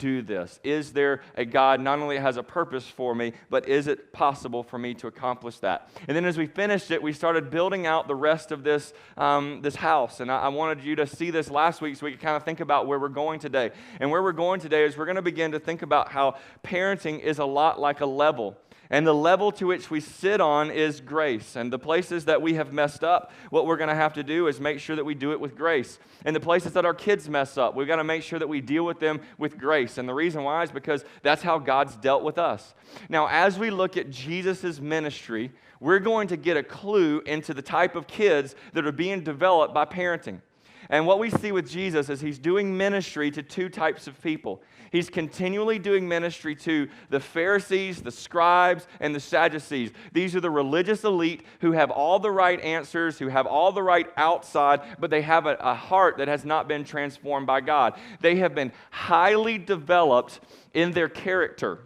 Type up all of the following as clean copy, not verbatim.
do this? Is there a God not only has a purpose for me, but is it possible for me to accomplish that? And then as we finished it, we started building out the rest of this house. And I wanted you to see this last week so we could kind of think about where we're going today. And where we're going today is we're going to begin to think about how parenting is a lot like a level. And the level to which we sit on is grace. And the places that we have messed up, what we're going to have to do is make sure that we do it with grace. And the places that our kids mess up, we've got to make sure that we deal with them with grace. And the reason why is because that's how God's dealt with us. Now, as we look at Jesus' ministry, we're going to get a clue into the type of kids that are being developed by parenting. And what we see with Jesus is he's doing ministry to two types of people. He's continually doing ministry to the Pharisees, the scribes, and the Sadducees. These are the religious elite who have all the right answers, who have all the right outside, but they have a heart that has not been transformed by God. They have been highly developed in their character.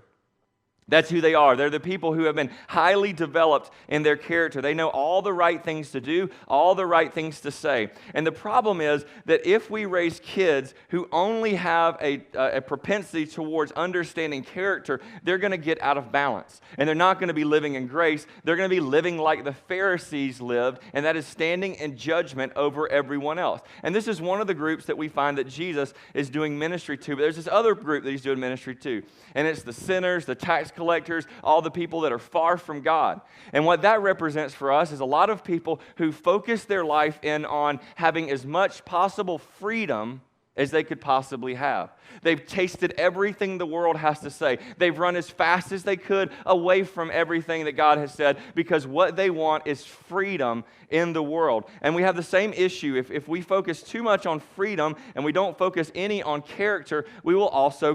That's who they are. They're the people who have been highly developed in their character. They know all the right things to do, all the right things to say. And the problem is that if we raise kids who only have a propensity towards understanding character, they're going to get out of balance. And they're not going to be living in grace. They're going to be living like the Pharisees lived, and that is standing in judgment over everyone else. And this is one of the groups that we find that Jesus is doing ministry to. But there's this other group that he's doing ministry to, and it's the sinners, the tax collectors, all the people that are far from God. And what that represents for us is a lot of people who focus their life in on having as much possible freedom as they could possibly have. They've tasted everything the world has to say. They've run as fast as they could away from everything that God has said because what they want is freedom in the world. And we have the same issue. If we focus too much on freedom and we don't focus any on character, we will also